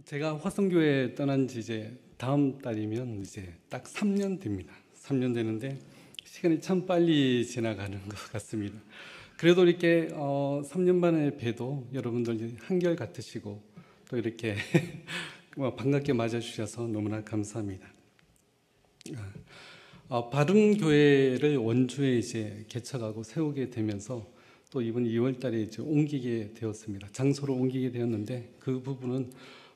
제가 화성교회 떠난 지 이제 다음 달이면 이제 딱 3년 됩니다. 3년 되는데 시간이 참 빨리 지나가는 것 같습니다. 그래도 이렇게 3년 만에 봬도 여러분들 한결 같으시고 또 이렇게 반갑게 맞아주셔서 너무나 감사합니다. 바른 교회를 원주에 이제 개척하고 세우게 되면서 또 이번 2월 달에 이제 옮기게 되었습니다. 장소를 옮기게 되었는데 그 부분은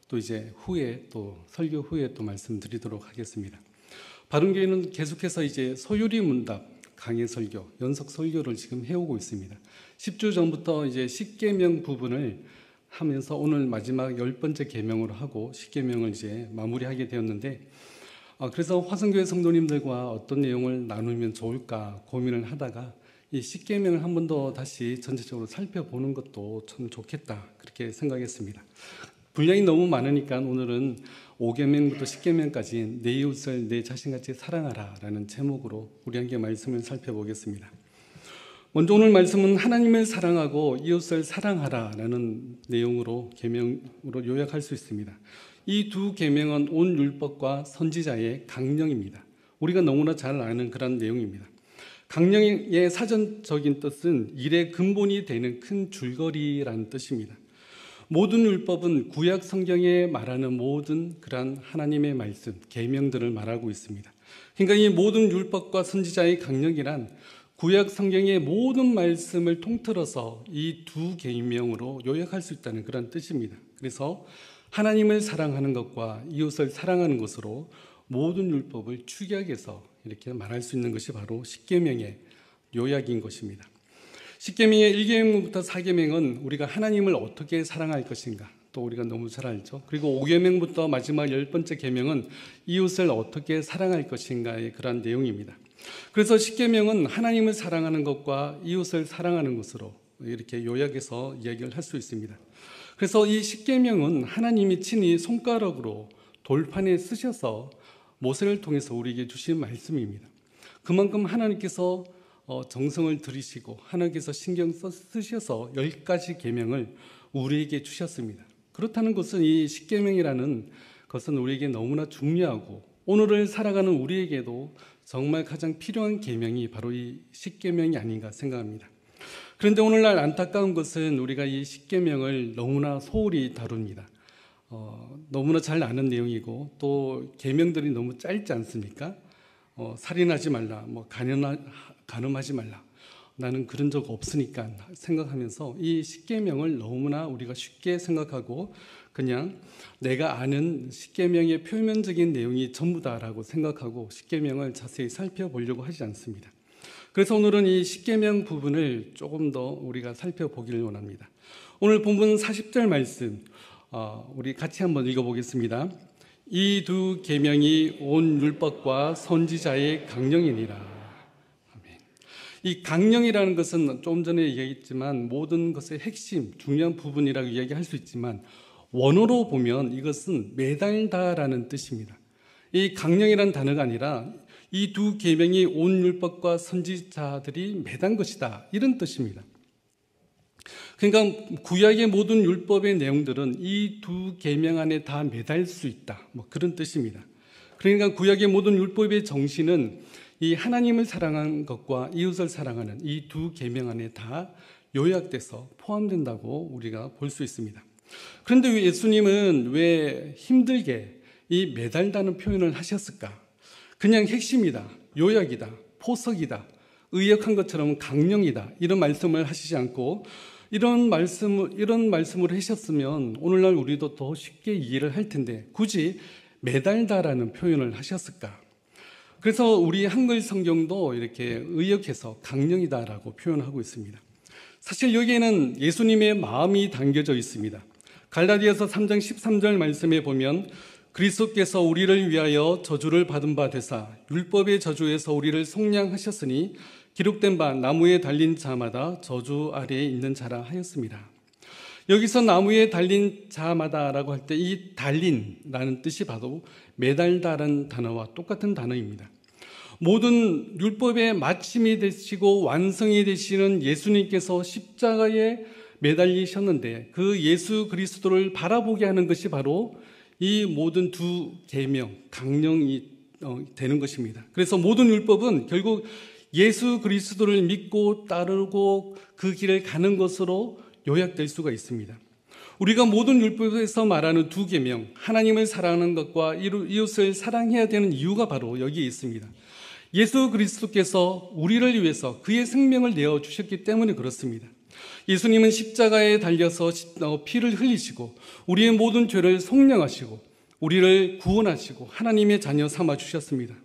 또 이제 후에 또 설교 후에 또 말씀드리도록 하겠습니다. 바른교회는 계속해서 이제 소유리 문답, 강해 설교, 연속 설교를 지금 해오고 있습니다. 10주 전부터 이제 십계명 부분을 하면서 오늘 마지막 10번째 계명으로 하고 십계명을 이제 마무리하게 되었는데 그래서 화성교회 성도님들과 어떤 내용을 나누면 좋을까 고민을 하다가 이 십계명을 한 번 더 다시 전체적으로 살펴보는 것도 참 좋겠다 그렇게 생각했습니다. 분량이 너무 많으니까 오늘은 5계명부터 10계명까지 내 이웃을 내 자신같이 사랑하라 라는 제목으로 우리 함께 말씀을 살펴보겠습니다. 먼저 오늘 말씀은 하나님을 사랑하고 이웃을 사랑하라 라는 내용으로 계명으로 요약할 수 있습니다. 이 두 계명은 온 율법과 선지자의 강령입니다. 우리가 너무나 잘 아는 그런 내용입니다. 강령의 사전적인 뜻은 일의 근본이 되는 큰 줄거리라는 뜻입니다. 모든 율법은 구약 성경에 말하는 모든 그러한 하나님의 말씀, 계명들을 말하고 있습니다. 그러니까 이 모든 율법과 선지자의 강령이란 구약 성경의 모든 말씀을 통틀어서 이 두 계명으로 요약할 수 있다는 그런 뜻입니다. 그래서 하나님을 사랑하는 것과 이웃을 사랑하는 것으로 모든 율법을 축약해서 이렇게 말할 수 있는 것이 바로 십계명의 요약인 것입니다. 십계명의 1계명부터 4계명은 우리가 하나님을 어떻게 사랑할 것인가 또 우리가 너무 잘 알죠. 그리고 5계명부터 마지막 10번째 계명은 이웃을 어떻게 사랑할 것인가의 그런 내용입니다. 그래서 십계명은 하나님을 사랑하는 것과 이웃을 사랑하는 것으로 이렇게 요약해서 이야기를 할 수 있습니다. 그래서 이 십계명은 하나님이 친히 손가락으로 돌판에 쓰셔서 모세를 통해서 우리에게 주신 말씀입니다. 그만큼 하나님께서 정성을 들이시고 하나님께서 신경 쓰셔서 10가지 계명을 우리에게 주셨습니다. 그렇다는 것은 이 십계명이라는 것은 우리에게 너무나 중요하고 오늘을 살아가는 우리에게도 정말 가장 필요한 계명이 바로 이 십계명이 아닌가 생각합니다. 그런데 오늘날 안타까운 것은 우리가 이 십계명을 너무나 소홀히 다룹니다. 너무나 잘 아는 내용이고 또 계명들이 너무 짧지 않습니까? 살인하지 말라, 간음하지 말라. 나는 그런 적 없으니까 생각하면서 이 십계명을 너무나 우리가 쉽게 생각하고 그냥 내가 아는 십계명의 표면적인 내용이 전부다라고 생각하고 십계명을 자세히 살펴보려고 하지 않습니다. 그래서 오늘은 이 십계명 부분을 조금 더 우리가 살펴보기를 원합니다. 오늘 본문 40절 말씀 우리 같이 한번 읽어보겠습니다. 이 두 계명이 온 율법과 선지자의 강령이니라. 아멘. 이 강령이라는 것은 조금 전에 얘기했지만 모든 것의 핵심, 중요한 부분이라고 이야기할 수 있지만 원어로 보면 이것은 매달다라는 뜻입니다. 이 강령이라는 단어가 아니라 이 두 계명이 온 율법과 선지자들이 매단 것이다 이런 뜻입니다. 그러니까 구약의 모든 율법의 내용들은 이 두 계명 안에 다 매달 수 있다 그런 뜻입니다. 그러니까 구약의 모든 율법의 정신은 이 하나님을 사랑하는 것과 이웃을 사랑하는 이 두 계명 안에 다 요약돼서 포함된다고 우리가 볼 수 있습니다. 그런데 예수님은 왜 힘들게 이 매달다는 표현을 하셨을까? 그냥 핵심이다, 요약이다, 포석이다, 의역한 것처럼 강령이다 이런 말씀을 하시지 않고 이런 말씀을 하셨으면 오늘날 우리도 더 쉽게 이해를 할 텐데 굳이 매달다라는 표현을 하셨을까? 그래서 우리 한글 성경도 이렇게 의역해서 강령이다라고 표현하고 있습니다. 사실 여기에는 예수님의 마음이 담겨져 있습니다. 갈라디아서 3장 13절 말씀에 보면 그리스도께서 우리를 위하여 저주를 받은 바 되사 율법의 저주에서 우리를 속량하셨으니 기록된 바 나무에 달린 자마다 저주 아래에 있는 자라 하였습니다. 여기서 나무에 달린 자마다라고 할 때 이 달린라는 뜻이 바로 매달다라는 단어와 똑같은 단어입니다. 모든 율법의 마침이 되시고 완성이 되시는 예수님께서 십자가에 매달리셨는데 그 예수 그리스도를 바라보게 하는 것이 바로 이 모든 두 계명, 강령이 되는 것입니다. 그래서 모든 율법은 결국 예수 그리스도를 믿고 따르고 그 길을 가는 것으로 요약될 수가 있습니다. 우리가 모든 율법에서 말하는 두 계명, 하나님을 사랑하는 것과 이웃을 사랑해야 되는 이유가 바로 여기에 있습니다. 예수 그리스도께서 우리를 위해서 그의 생명을 내어주셨기 때문에 그렇습니다. 예수님은 십자가에 달려서 피를 흘리시고 우리의 모든 죄를 속량하시고 우리를 구원하시고 하나님의 자녀 삼아 주셨습니다.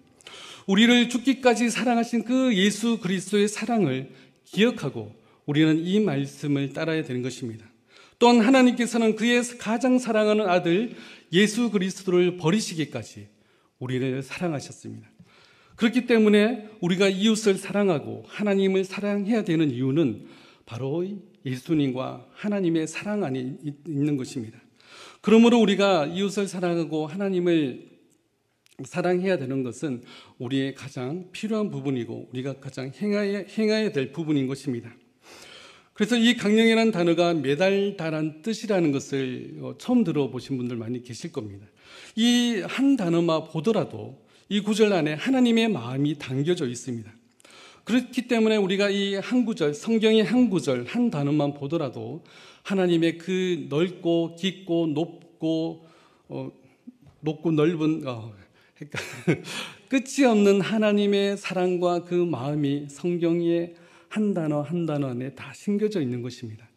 우리를 죽기까지 사랑하신 그 예수 그리스도의 사랑을 기억하고 우리는 이 말씀을 따라야 되는 것입니다. 또한 하나님께서는 그의 가장 사랑하는 아들 예수 그리스도를 버리시기까지 우리를 사랑하셨습니다. 그렇기 때문에 우리가 이웃을 사랑하고 하나님을 사랑해야 되는 이유는 바로 예수님과 하나님의 사랑 안에 있는 것입니다. 그러므로 우리가 이웃을 사랑하고 하나님을 사랑해야 되는 것은 우리의 가장 필요한 부분이고 우리가 가장 행해야 될 부분인 것입니다. 그래서 이 강령이라는 단어가 매달다란 뜻이라는 것을 처음 들어보신 분들 많이 계실 겁니다. 이 한 단어만 보더라도 이 구절 안에 하나님의 마음이 담겨져 있습니다. 그렇기 때문에 우리가 이 한 구절, 성경의 한 구절, 한 단어만 보더라도 하나님의 그 넓고 깊고 높고 넓은 끝이 없는 하나님의 사랑과 그 마음이 성경의 한 단어 한 단어 안에 다 심겨져 있는 것입니다.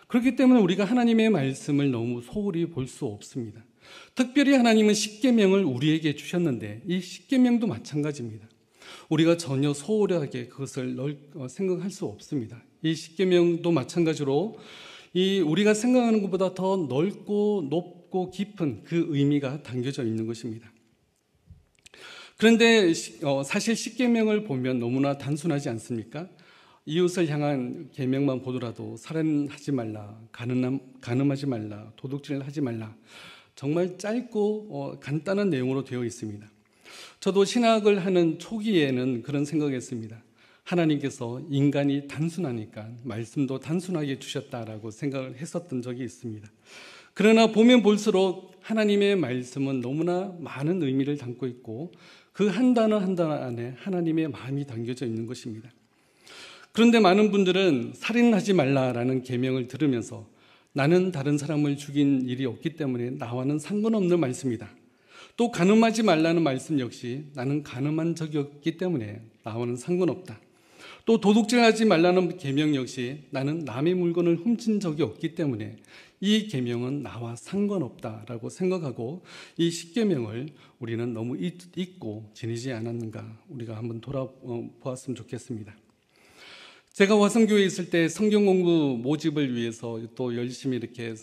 그렇기 때문에 우리가 하나님의 말씀을 너무 소홀히 볼 수 없습니다. 특별히 하나님은 십계명을 우리에게 주셨는데 이 십계명도 마찬가지입니다. 우리가 전혀 소홀하게 그것을 생각할 수 없습니다. 이 십계명도 마찬가지로 우리가 생각하는 것보다 더 넓고 높고 깊은 그 의미가 담겨져 있는 것입니다. 그런데 사실 십계명을 보면 너무나 단순하지 않습니까? 이웃을 향한 계명만 보더라도 살인하지 말라, 간음하지 말라, 도둑질을 하지 말라, 정말 짧고 간단한 내용으로 되어 있습니다. 저도 신학을 하는 초기에는 그런 생각했습니다. 하나님께서 인간이 단순하니까 말씀도 단순하게 주셨다라고 생각을 했었던 적이 있습니다. 그러나 보면 볼수록 하나님의 말씀은 너무나 많은 의미를 담고 있고 그 한 단어 한 단어 안에 하나님의 마음이 담겨져 있는 것입니다. 그런데 많은 분들은 살인하지 말라라는 계명을 들으면서 나는 다른 사람을 죽인 일이 없기 때문에 나와는 상관없는 말씀이다. 또 간음하지 말라는 말씀 역시 나는 간음한 적이 없기 때문에 나와는 상관없다. 또 도둑질하지 말라는 계명 역시 나는 남의 물건을 훔친 적이 없기 때문에 이 계명은 나와 상관없다라고 생각하고 이 십계명을 우리는 너무 잊고 지내지 않았는가 우리가 한번 돌아보았으면 좋겠습니다. 제가 화성교회에 있을 때 성경 공부 모집을 위해서 또 열심히 이렇게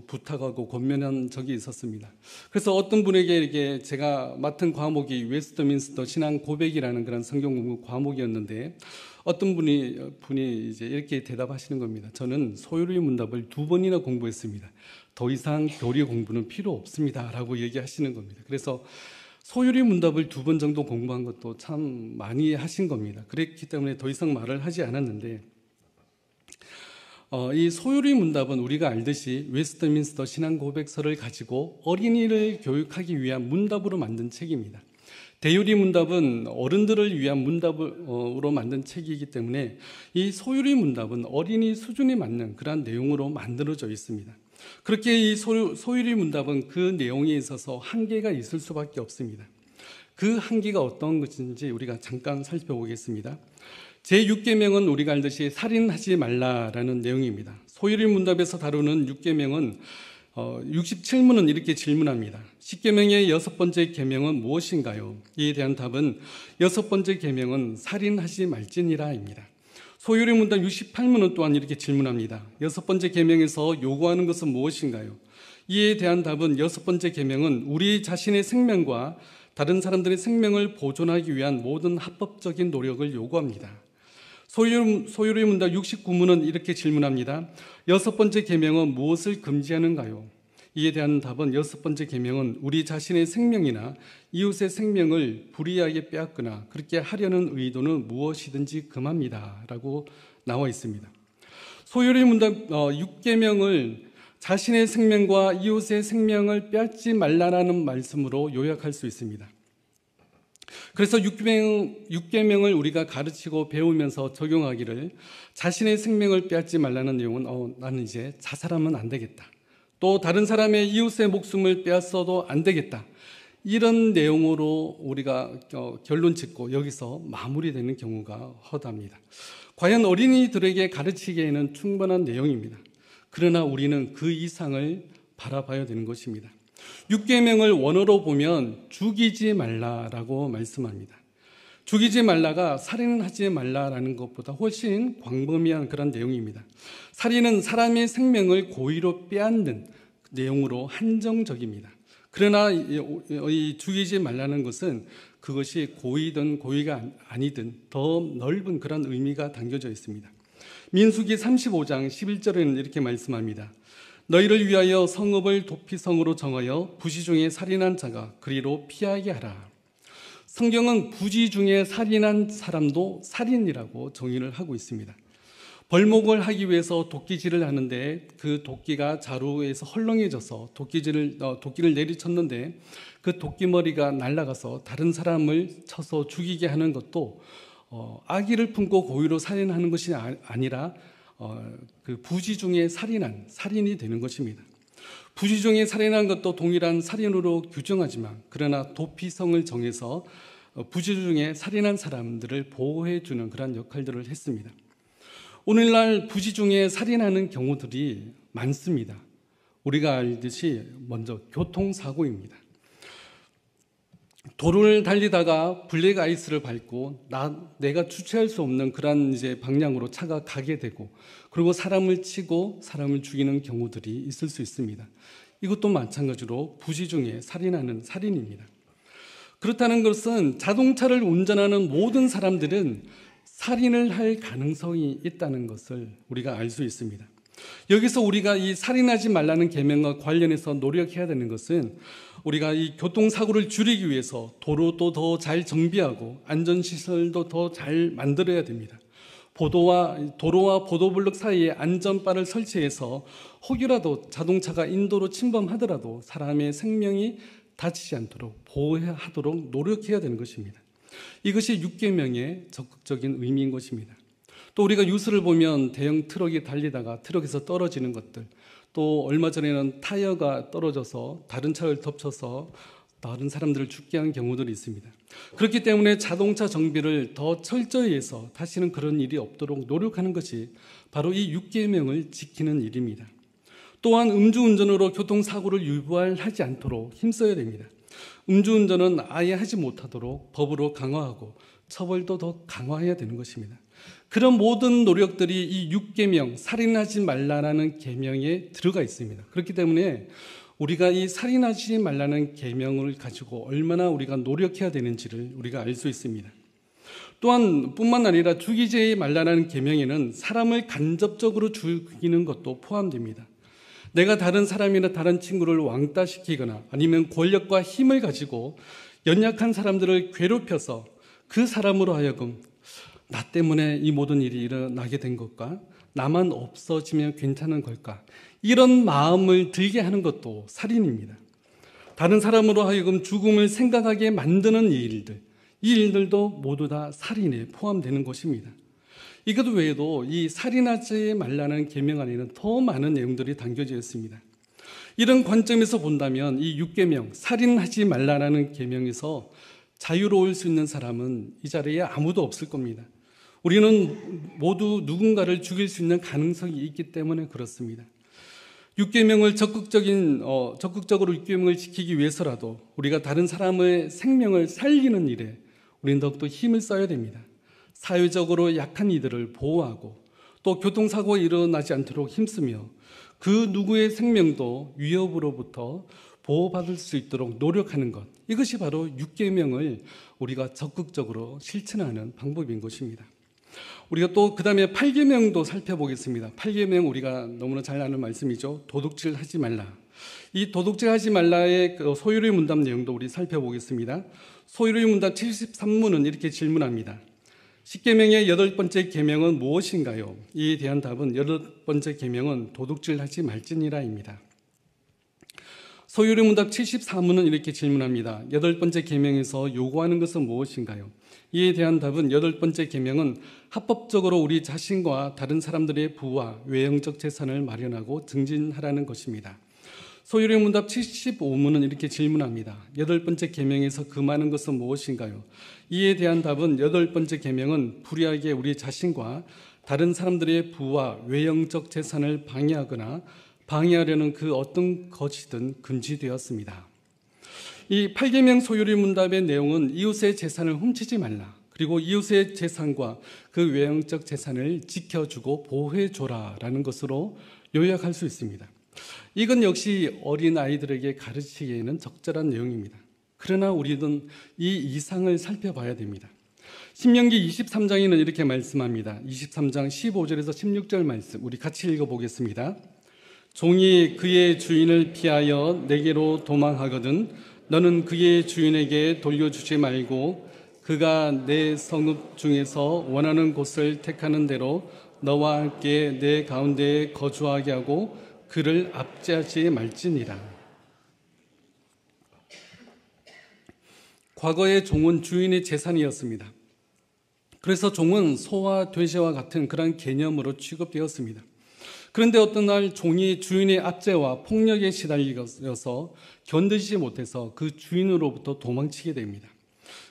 부탁하고 권면한 적이 있었습니다. 그래서 어떤 분에게 이렇게 제가 맡은 과목이 웨스트민스터 신앙 고백이라는 그런 성경 공부 과목이었는데 어떤 분이 이제 이렇게 대답하시는 겁니다. 저는 소유리 문답을 2번이나 공부했습니다. 더 이상 교리 공부는 필요 없습니다라고 얘기하시는 겁니다. 그래서 소유리 문답을 2번 정도 공부한 것도 참 많이 하신 겁니다. 그랬기 때문에 더 이상 말을 하지 않았는데 이 소유리 문답은 우리가 알듯이 웨스트민스터 신앙 고백서를 가지고 어린이를 교육하기 위한 문답으로 만든 책입니다. 대유리 문답은 어른들을 위한 문답으로 만든 책이기 때문에 이 소유리 문답은 어린이 수준에 맞는 그러한 내용으로 만들어져 있습니다. 그렇게 이 소유리 문답은 그 내용에 있어서 한계가 있을 수밖에 없습니다. 그 한계가 어떤 것인지 우리가 잠깐 살펴보겠습니다. 제6계명은 우리가 알듯이 살인하지 말라라는 내용입니다. 소유리 문답에서 다루는 6계명은 67문은 이렇게 질문합니다. 10계명의 6번째 계명은 무엇인가요? 이에 대한 답은 6번째 계명은 살인하지 말지니라입니다. 소유리 문답 68문은 또한 이렇게 질문합니다. 6번째 계명에서 요구하는 것은 무엇인가요? 이에 대한 답은 6번째 계명은 우리 자신의 생명과 다른 사람들의 생명을 보존하기 위한 모든 합법적인 노력을 요구합니다. 소유리 문답 69문은 이렇게 질문합니다. 6번째 계명은 무엇을 금지하는가요? 이에 대한 답은 6번째 계명은 우리 자신의 생명이나 이웃의 생명을 불의하게 빼앗거나 그렇게 하려는 의도는 무엇이든지 금합니다 라고 나와 있습니다. 소유리 문답 6계명을 자신의 생명과 이웃의 생명을 빼앗지 말라라는 말씀으로 요약할 수 있습니다. 그래서 6계명을 우리가 가르치고 배우면서 적용하기를, 자신의 생명을 빼앗지 말라는 내용은 나는 이제 자살하면 안 되겠다, 또 다른 사람의 이웃의 목숨을 빼앗어도 안 되겠다, 이런 내용으로 우리가 결론 짓고 여기서 마무리되는 경우가 허다합니다. 과연 어린이들에게 가르치기에는 충분한 내용입니다. 그러나 우리는 그 이상을 바라봐야 되는 것입니다. 6계명을 원어로 보면 죽이지 말라라고 말씀합니다. 죽이지 말라가 살인은 하지 말라라는 것보다 훨씬 광범위한 그런 내용입니다. 살인은 사람의 생명을 고의로 빼앗는 내용으로 한정적입니다. 그러나 이 죽이지 말라는 것은 그것이 고의든 고의가 아니든 더 넓은 그런 의미가 담겨져 있습니다. 민수기 35장 11절에는 이렇게 말씀합니다. 너희를 위하여 성읍을 도피성으로 정하여 부지 중에 살인한 자가 그리로 피하게 하라. 성경은 부지 중에 살인한 사람도 살인이라고 정의를 하고 있습니다. 벌목을 하기 위해서 도끼질을 하는데 그 도끼가 자루에서 헐렁해져서 도끼를 내리쳤는데 그 도끼머리가 날아가서 다른 사람을 쳐서 죽이게 하는 것도 악의를 품고 고의로 살인하는 것이 아니라 그 부지 중에 살인이 되는 것입니다. 부지 중에 살인한 것도 동일한 살인으로 규정하지만, 그러나 도피성을 정해서 부지 중에 살인한 사람들을 보호해주는 그런 역할들을 했습니다. 오늘날 부지 중에 살인하는 경우들이 많습니다. 우리가 알듯이 먼저 교통사고입니다. 도로를 달리다가 블랙 아이스를 밟고 내가 주체할 수 없는 그런 이제 방향으로 차가 가게 되고, 그리고 사람을 치고 사람을 죽이는 경우들이 있을 수 있습니다. 이것도 마찬가지로 부지 중에 살인하는 살인입니다. 그렇다는 것은 자동차를 운전하는 모든 사람들은 살인을 할 가능성이 있다는 것을 우리가 알 수 있습니다. 여기서 우리가 이 살인하지 말라는 계명과 관련해서 노력해야 되는 것은, 우리가 이 교통사고를 줄이기 위해서 도로도 더 잘 정비하고 안전시설도 더 잘 만들어야 됩니다. 도로와 보도블록 사이에 안전바를 설치해서 혹여라도 자동차가 인도로 침범하더라도 사람의 생명이 다치지 않도록 보호하도록 노력해야 되는 것입니다. 이것이 6계명의 적극적인 의미인 것입니다. 또 우리가 뉴스를 보면 대형 트럭이 달리다가 트럭에서 떨어지는 것들, 또 얼마 전에는 타이어가 떨어져서 다른 차를 덮쳐서 다른 사람들을 죽게 한 경우들이 있습니다. 그렇기 때문에 자동차 정비를 더 철저히 해서 다시는 그런 일이 없도록 노력하는 것이 바로 이 6계명을 지키는 일입니다. 또한 음주운전으로 교통사고를 유발하지 않도록 힘써야 됩니다. 음주운전은 아예 하지 못하도록 법으로 강화하고 처벌도 더 강화해야 되는 것입니다. 그런 모든 노력들이 이 6계명, 살인하지 말라는 계명에 들어가 있습니다. 그렇기 때문에 우리가 이 살인하지 말라는 계명을 가지고 얼마나 우리가 노력해야 되는지를 우리가 알 수 있습니다. 또한 뿐만 아니라 죽이지 말라는 계명에는 사람을 간접적으로 죽이는 것도 포함됩니다. 내가 다른 사람이나 다른 친구를 왕따시키거나 아니면 권력과 힘을 가지고 연약한 사람들을 괴롭혀서 그 사람으로 하여금 나 때문에 이 모든 일이 일어나게 된 걸까? 나만 없어지면 괜찮은 걸까? 이런 마음을 들게 하는 것도 살인입니다. 다른 사람으로 하여금 죽음을 생각하게 만드는 이 일들도 모두 다 살인에 포함되는 것입니다. 이것 외에도 이 살인하지 말라는 계명 안에는 더 많은 내용들이 담겨져 있습니다. 이런 관점에서 본다면 이 6계명, 살인하지 말라는 계명에서 자유로울 수 있는 사람은 이 자리에 아무도 없을 겁니다. 우리는 모두 누군가를 죽일 수 있는 가능성이 있기 때문에 그렇습니다. 6계명을 적극적으로 6계명을 지키기 위해서라도 우리가 다른 사람의 생명을 살리는 일에 우리는 더욱더 힘을 써야 됩니다. 사회적으로 약한 이들을 보호하고 또 교통사고가 일어나지 않도록 힘쓰며 그 누구의 생명도 위협으로부터 보호받을 수 있도록 노력하는 것, 이것이 바로 6계명을 우리가 적극적으로 실천하는 방법인 것입니다. 우리가 또 그 다음에 8계명도 살펴보겠습니다. 8계명 우리가 너무나 잘 아는 말씀이죠. 도둑질 하지 말라. 이 도둑질 하지 말라의 그 소유리 문답 내용도 우리 살펴보겠습니다. 소유리 문답 73문은 이렇게 질문합니다. 십계명의 8번째 계명은 무엇인가요? 이에 대한 답은 8번째 계명은 도둑질하지 말지니라입니다. 소요리 문답 74문은 이렇게 질문합니다. 8번째 계명에서 요구하는 것은 무엇인가요? 이에 대한 답은 8번째 계명은 합법적으로 우리 자신과 다른 사람들의 부와 외형적 재산을 마련하고 증진하라는 것입니다. 소요리 문답 75문은 이렇게 질문합니다. 8번째 계명에서 금하는 것은 무엇인가요? 이에 대한 답은 8번째 계명은 불의하게 우리 자신과 다른 사람들의 부와 외형적 재산을 방해하거나 방해하려는 그 어떤 것이든 금지되었습니다. 이 8계명 소요리 문답의 내용은 이웃의 재산을 훔치지 말라, 그리고 이웃의 재산과 그 외형적 재산을 지켜주고 보호해줘라라는 것으로 요약할 수 있습니다. 이건 역시 어린아이들에게 가르치기에는 적절한 내용입니다. 그러나 우리는 이 이상을 살펴봐야 됩니다. 신명기 23장에는 이렇게 말씀합니다. 23장 15절에서 16절 말씀 우리 같이 읽어보겠습니다. 종이 그의 주인을 피하여 내게로 도망하거든 너는 그의 주인에게 돌려주지 말고 그가 내 성읍 중에서 원하는 곳을 택하는 대로 너와 함께 내 가운데에 거주하게 하고 그를 압제하지 말지니라. 과거의 종은 주인의 재산이었습니다. 그래서 종은 소와 돼지와 같은 그런 개념으로 취급되었습니다. 그런데 어떤 날 종이 주인의 압제와 폭력에 시달려서 견디지 못해서 그 주인으로부터 도망치게 됩니다.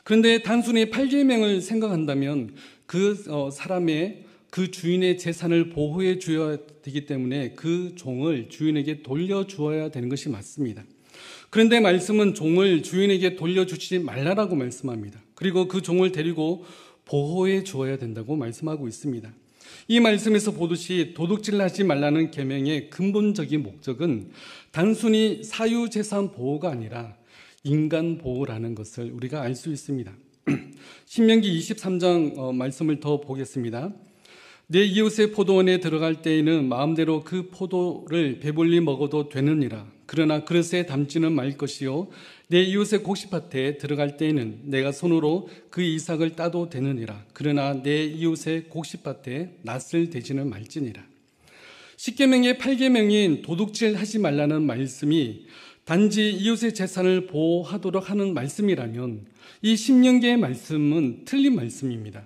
그런데 단순히 8계명을 생각한다면 그 사람의 그 주인의 재산을 보호해 줘야 되기 때문에 그 종을 주인에게 돌려주어야 되는 것이 맞습니다. 그런데 말씀은 종을 주인에게 돌려주지 말라라고 말씀합니다. 그리고 그 종을 데리고 보호해 주어야 된다고 말씀하고 있습니다. 이 말씀에서 보듯이 도둑질하지 말라는 계명의 근본적인 목적은 단순히 사유재산 보호가 아니라 인간 보호라는 것을 우리가 알 수 있습니다. 신명기 23장 말씀을 더 보겠습니다. 내 이웃의 포도원에 들어갈 때에는 마음대로 그 포도를 배불리 먹어도 되느니라. 그러나 그릇에 담지는 말 것이요 내 이웃의 곡식밭에 들어갈 때에는 내가 손으로 그 이삭을 따도 되느니라. 그러나 내 이웃의 곡식밭에 낫을 대지는 말지니라. 10계명의 8계명인 도둑질하지 말라는 말씀이 단지 이웃의 재산을 보호하도록 하는 말씀이라면 이 신명기의 말씀은 틀린 말씀입니다.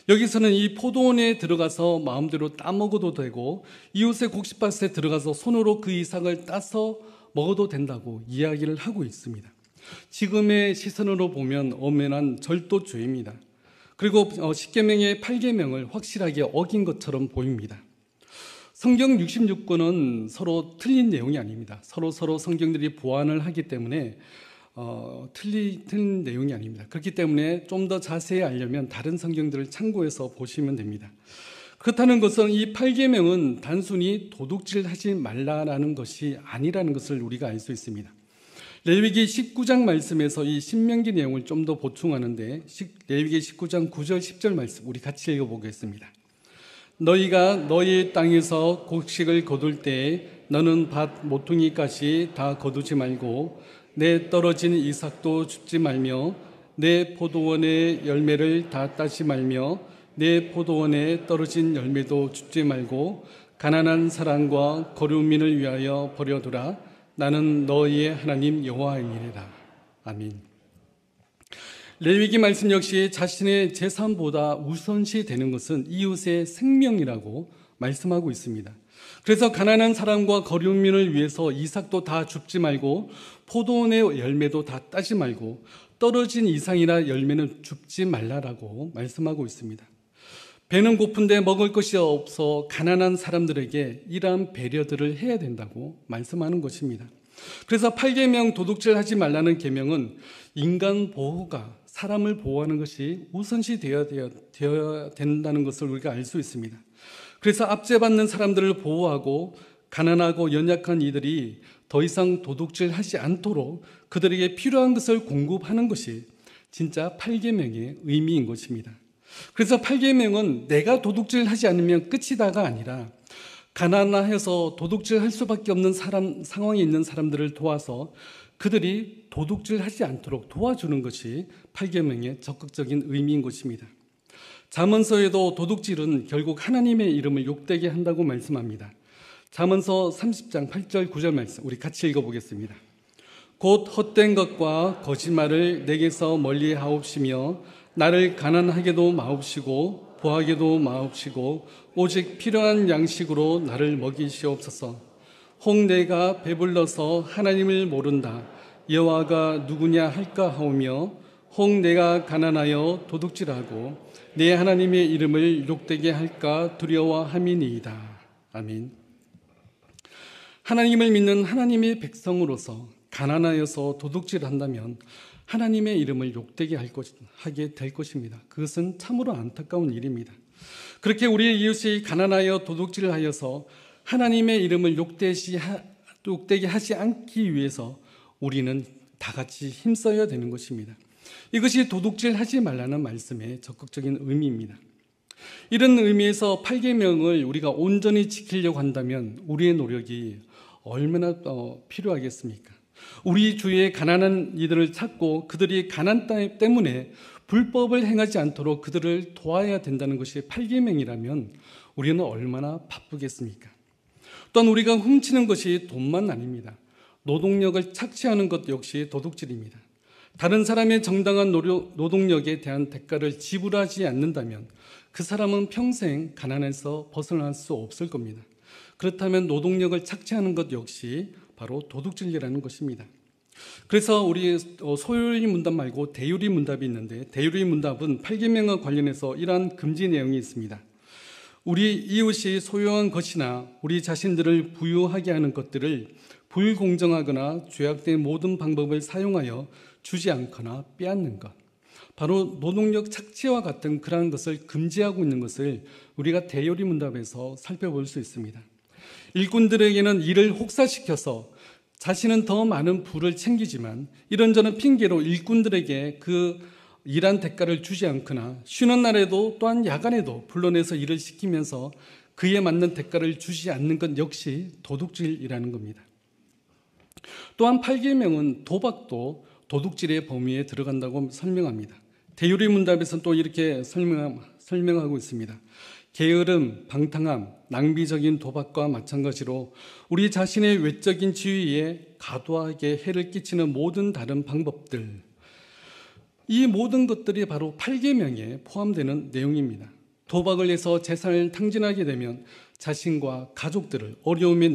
여기서는 이 포도원에 들어가서 마음대로 따먹어도 되고 이웃의 곡식밭에 들어가서 손으로 그 이삭을 따서 먹어도 된다고 이야기를 하고 있습니다. 지금의 시선으로 보면 엄연한 절도죄입니다. 그리고 10계명의 8계명을 확실하게 어긴 것처럼 보입니다. 성경 66권은 서로 틀린 내용이 아닙니다. 서로 성경들이 보완을 하기 때문에 틀린 내용이 아닙니다. 그렇기 때문에 좀 더 자세히 알려면 다른 성경들을 참고해서 보시면 됩니다. 그렇다는 것은 이 8계명은 단순히 도둑질하지 말라라는 것이 아니라는 것을 우리가 알 수 있습니다. 레위기 19장 말씀에서 이 신명기 내용을 좀 더 보충하는데 레위기 19장 9절 10절 말씀 우리 같이 읽어보겠습니다. 너희가 너희 땅에서 곡식을 거둘 때에 너는 밭 모퉁이까지 다 거두지 말고 내 떨어진 이삭도 줍지 말며 내 포도원의 열매를 다 따지 말며 내 포도원에 떨어진 열매도 줍지 말고 가난한 사람과 거류민을 위하여 버려두라. 나는 너희의 하나님 여호와이니라. 아멘. 레위기 말씀 역시 자신의 재산보다 우선시 되는 것은 이웃의 생명이라고 말씀하고 있습니다. 그래서 가난한 사람과 거류민을 위해서 이삭도 다 줍지 말고 포도원의 열매도 다 따지 말고 떨어진 이삭이나 열매는 줍지 말라라고 말씀하고 있습니다. 배는 고픈데 먹을 것이 없어 가난한 사람들에게 이러한 배려들을 해야 된다고 말씀하는 것입니다. 그래서 8계명 도둑질하지 말라는 계명은 인간 보호가 사람을 보호하는 것이 우선시 되어야 된다는 것을 우리가 알 수 있습니다. 그래서 압제받는 사람들을 보호하고 가난하고 연약한 이들이 더 이상 도둑질하지 않도록 그들에게 필요한 것을 공급하는 것이 진짜 8계명의 의미인 것입니다. 그래서 8계명은 내가 도둑질하지 않으면 끝이다가 아니라 가난해서 도둑질할 수밖에 없는 상황에 있는 사람들을 도와서 그들이 도둑질하지 않도록 도와주는 것이 8계명의 적극적인 의미인 것입니다. 잠언서에도 도둑질은 결국 하나님의 이름을 욕되게 한다고 말씀합니다. 잠언서 30장 8절 9절 말씀 우리 같이 읽어보겠습니다. 곧 헛된 것과 거짓말을 내게서 멀리 하옵시며 나를 가난하게도 마옵시고 보하게도 마옵시고 오직 필요한 양식으로 나를 먹이시옵소서. 혹 내가 배불러서 하나님을 모른다 여호와가 누구냐 할까 하오며 혹 내가 가난하여 도둑질하고 내 하나님의 이름을 욕되게 할까 두려워함이니이다. 아멘. 하나님을 믿는 하나님의 백성으로서 가난하여서 도둑질한다면 하나님의 이름을 욕되게 하게 될 것입니다. 그것은 참으로 안타까운 일입니다. 그렇게 우리의 이웃이 가난하여 도둑질을 하여서 하나님의 이름을 욕되게 하지 않기 위해서 우리는 다 같이 힘써야 되는 것입니다. 이것이 도둑질하지 말라는 말씀의 적극적인 의미입니다. 이런 의미에서 8계명을 우리가 온전히 지키려고 한다면 우리의 노력이 얼마나 필요하겠습니까? 우리 주위에 가난한 이들을 찾고 그들이 가난 때문에 불법을 행하지 않도록 그들을 도와야 된다는 것이 8계명이라면 우리는 얼마나 바쁘겠습니까? 또한 우리가 훔치는 것이 돈만 아닙니다. 노동력을 착취하는 것 역시 도둑질입니다. 다른 사람의 정당한 노동력에 대한 대가를 지불하지 않는다면 그 사람은 평생 가난에서 벗어날 수 없을 겁니다. 그렇다면 노동력을 착취하는 것 역시 바로 도둑질이라는 것입니다. 그래서 우리 소유리 문답 말고 대유리 문답이 있는데 대유리 문답은 8계명과 관련해서 이러한 금지 내용이 있습니다. 우리 이웃이 소유한 것이나 우리 자신들을 부유하게 하는 것들을 불공정하거나 죄악된 모든 방법을 사용하여 주지 않거나 빼앗는 것, 바로 노동력 착취와 같은 그러한 것을 금지하고 있는 것을 우리가 대요리 문답에서 살펴볼 수 있습니다. 일꾼들에게는 일을 혹사시켜서 자신은 더 많은 부를 챙기지만 이런저런 핑계로 일꾼들에게 그 일한 대가를 주지 않거나 쉬는 날에도 또한 야간에도 불러내서 일을 시키면서 그에 맞는 대가를 주지 않는 것 역시 도둑질이라는 겁니다. 또한 8계명은 도박도 도둑질의 범위에 들어간다고 설명합니다. 대유리 문답에서는 또 이렇게 설명하고 있습니다. 게으름, 방탕함, 낭비적인 도박과 마찬가지로 우리 자신의 외적인 지위에 과도하게 해를 끼치는 모든 다른 방법들, 이 모든 것들이 바로 8계명에 포함되는 내용입니다. 도박을 해서 재산을 탕진하게 되면 자신과 가족들을 어려움에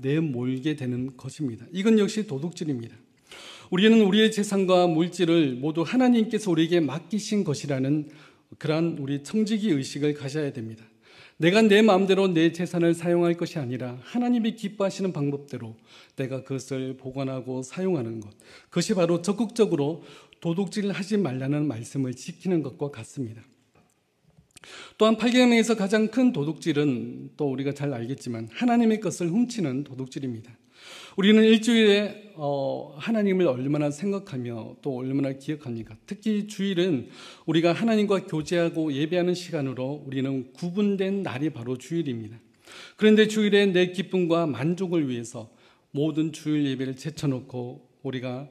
내몰게 되는 것입니다. 이건 역시 도둑질입니다. 우리는 우리의 재산과 물질을 모두 하나님께서 우리에게 맡기신 것이라는 그러한 우리 청지기 의식을 가져야 됩니다. 내가 내 마음대로 내 재산을 사용할 것이 아니라 하나님이 기뻐하시는 방법대로 내가 그것을 보관하고 사용하는 것, 그것이 바로 적극적으로 도둑질을 하지 말라는 말씀을 지키는 것과 같습니다. 또한 8계명에서 가장 큰 도둑질은 또 우리가 잘 알겠지만 하나님의 것을 훔치는 도둑질입니다. 우리는 일주일에 하나님을 얼마나 생각하며 또 얼마나 기억합니까? 특히 주일은 우리가 하나님과 교제하고 예배하는 시간으로 우리는 구분된 날이 바로 주일입니다. 그런데 주일에 내 기쁨과 만족을 위해서 모든 주일 예배를 제쳐놓고 우리가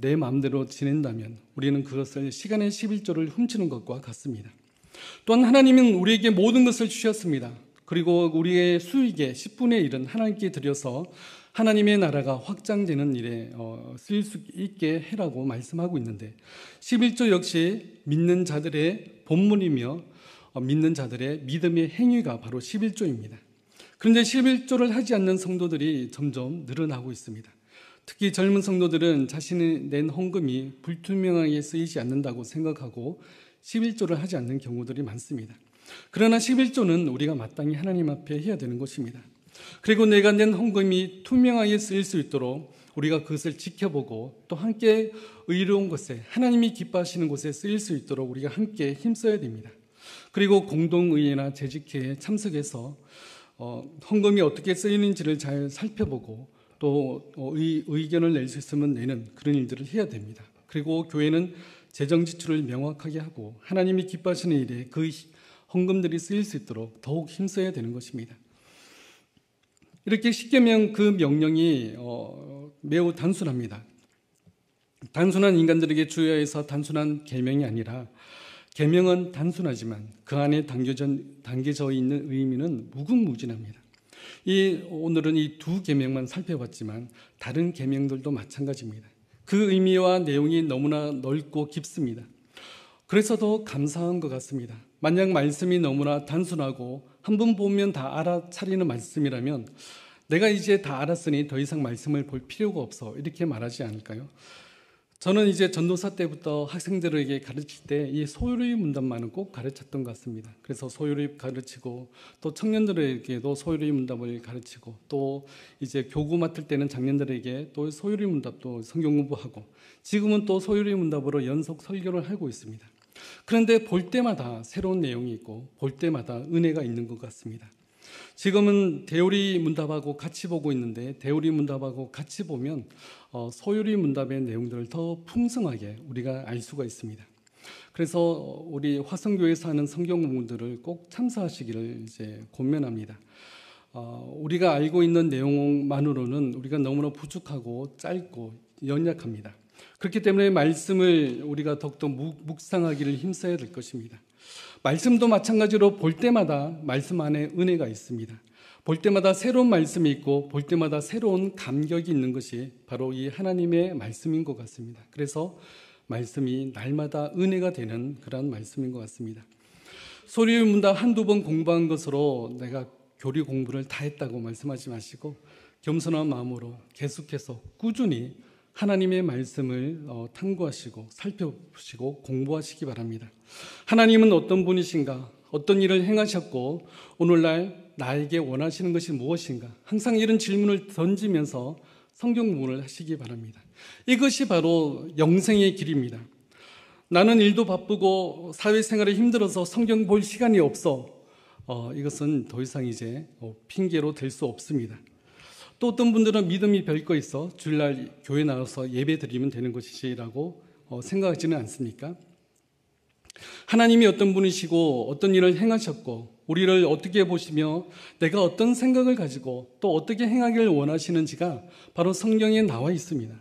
내 마음대로 지낸다면 우리는 그것을 시간의 11조를 훔치는 것과 같습니다. 또한 하나님은 우리에게 모든 것을 주셨습니다. 그리고 우리의 수익의 10분의 1은 하나님께 드려서 하나님의 나라가 확장되는 일에 쓰일 수 있게 해라고 말씀하고 있는데 11조 역시 믿는 자들의 본문이며 믿는 자들의 믿음의 행위가 바로 11조입니다. 그런데 11조를 하지 않는 성도들이 점점 늘어나고 있습니다. 특히 젊은 성도들은 자신이 낸 헌금이 불투명하게 쓰이지 않는다고 생각하고 11조를 하지 않는 경우들이 많습니다. 그러나 11조는 우리가 마땅히 하나님 앞에 해야 되는 것입니다. 그리고 내가 낸 헌금이 투명하게 쓰일 수 있도록 우리가 그것을 지켜보고 또 함께 의로운 곳에 하나님이 기뻐하시는 곳에 쓰일 수 있도록 우리가 함께 힘써야 됩니다. 그리고 공동의회나 재직회에 참석해서 헌금이 어떻게 쓰이는지를 잘 살펴보고 또 의견을 낼 수 있으면 내는 그런 일들을 해야 됩니다. 그리고 교회는 재정 지출을 명확하게 하고 하나님이 기뻐하시는 일에 그 헌금들이 쓰일 수 있도록 더욱 힘써야 되는 것입니다. 이렇게 10계명 그 명령이 매우 단순합니다. 단순한 인간들에게 주의해서 단순한 계명이 아니라 계명은 단순하지만 그 안에 담겨져 있는 의미는 무궁무진합니다. 오늘은 이 두 계명만 살펴봤지만 다른 계명들도 마찬가지입니다. 그 의미와 내용이 너무나 넓고 깊습니다. 그래서 더 감사한 것 같습니다. 만약 말씀이 너무나 단순하고 한 번 보면 다 알아차리는 말씀이라면 내가 이제 다 알았으니 더 이상 말씀을 볼 필요가 없어, 이렇게 말하지 않을까요? 저는 이제 전도사 때부터 학생들에게 가르칠 때 이 소유리 문답만은 꼭 가르쳤던 것 같습니다. 그래서 소유리 가르치고 또 청년들에게도 소유리 문답을 가르치고 또 이제 교구 맡을 때는 장년들에게 또 소유리 문답도 성경 공부하고 지금은 또 소유리 문답으로 연속 설교를 하고 있습니다. 그런데 볼 때마다 새로운 내용이 있고 볼 때마다 은혜가 있는 것 같습니다. 지금은 대우리 문답하고 같이 보고 있는데 대우리 문답하고 같이 보면 소유리 문답의 내용들을 더 풍성하게 우리가 알 수가 있습니다. 그래서 우리 화성교회에서 하는 성경 공부들을 꼭 참사하시기를 이제 권면합니다. 우리가 알고 있는 내용만으로는 우리가 너무나 부족하고 짧고 연약합니다. 그렇기 때문에 말씀을 우리가 더욱더 묵상하기를 힘써야 될 것입니다. 말씀도 마찬가지로 볼 때마다 말씀 안에 은혜가 있습니다. 볼 때마다 새로운 말씀이 있고 볼 때마다 새로운 감격이 있는 것이 바로 이 하나님의 말씀인 것 같습니다. 그래서 말씀이 날마다 은혜가 되는 그런 말씀인 것 같습니다. 소리 문답 한두 번 공부한 것으로 내가 교리 공부를 다 했다고 말씀하지 마시고 겸손한 마음으로 계속해서 꾸준히 하나님의 말씀을 탐구하시고 살펴보시고 공부하시기 바랍니다. 하나님은 어떤 분이신가? 어떤 일을 행하셨고 오늘날 나에게 원하시는 것이 무엇인가? 항상 이런 질문을 던지면서 성경 공부를 하시기 바랍니다. 이것이 바로 영생의 길입니다. 나는 일도 바쁘고 사회생활에 힘들어서 성경 볼 시간이 없어. 이것은 더 이상 이제 핑계로 될 수 없습니다. 또 어떤 분들은 믿음이 별거 있어 주일날 교회 나와서 예배 드리면 되는 것이라고 생각하지는 않습니까? 하나님이 어떤 분이시고 어떤 일을 행하셨고 우리를 어떻게 보시며 내가 어떤 생각을 가지고 또 어떻게 행하기를 원하시는지가 바로 성경에 나와 있습니다.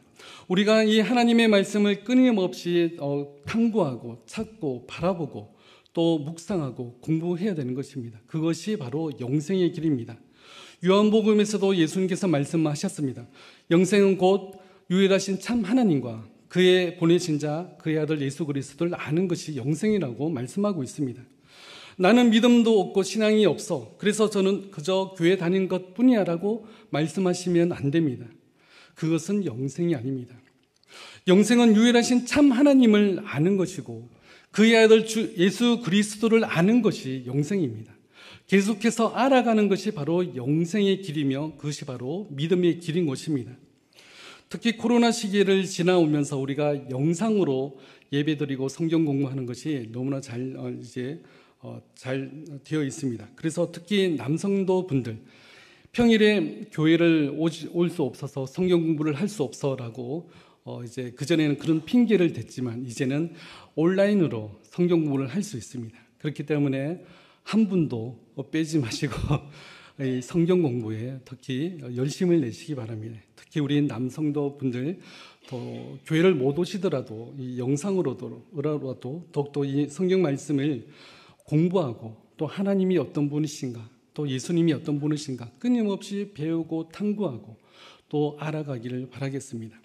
우리가 이 하나님의 말씀을 끊임없이 탐구하고 찾고 바라보고 또 묵상하고 공부해야 되는 것입니다. 그것이 바로 영생의 길입니다. 요한복음에서도 예수님께서 말씀하셨습니다. 영생은 곧 유일하신 참 하나님과 그의 보내신 자 그의 아들 예수 그리스도를 아는 것이 영생이라고 말씀하고 있습니다. 나는 믿음도 없고 신앙이 없어, 그래서 저는 그저 교회 다니는 것뿐이야 라고 말씀하시면 안 됩니다. 그것은 영생이 아닙니다. 영생은 유일하신 참 하나님을 아는 것이고 그의 아들 예수 그리스도를 아는 것이 영생입니다. 계속해서 알아가는 것이 바로 영생의 길이며 그것이 바로 믿음의 길인 것입니다. 특히 코로나 시기를 지나오면서 우리가 영상으로 예배드리고 성경 공부하는 것이 너무나 잘 되어 있습니다. 그래서 특히 남성도 분들 평일에 교회를 올 수 없어서 성경 공부를 할 수 없어라고 이제 그전에는 그런 핑계를 댔지만 이제는 온라인으로 성경 공부를 할 수 있습니다. 그렇기 때문에 한 분도 빼지 마시고 성경 공부에 특히 열심을 내시기 바랍니다. 특히 우리 남성도 분들 또 교회를 못 오시더라도 이 영상으로라도 더욱더 이 성경 말씀을 공부하고 또 하나님이 어떤 분이신가 또 예수님이 어떤 분이신가 끊임없이 배우고 탐구하고 또 알아가기를 바라겠습니다.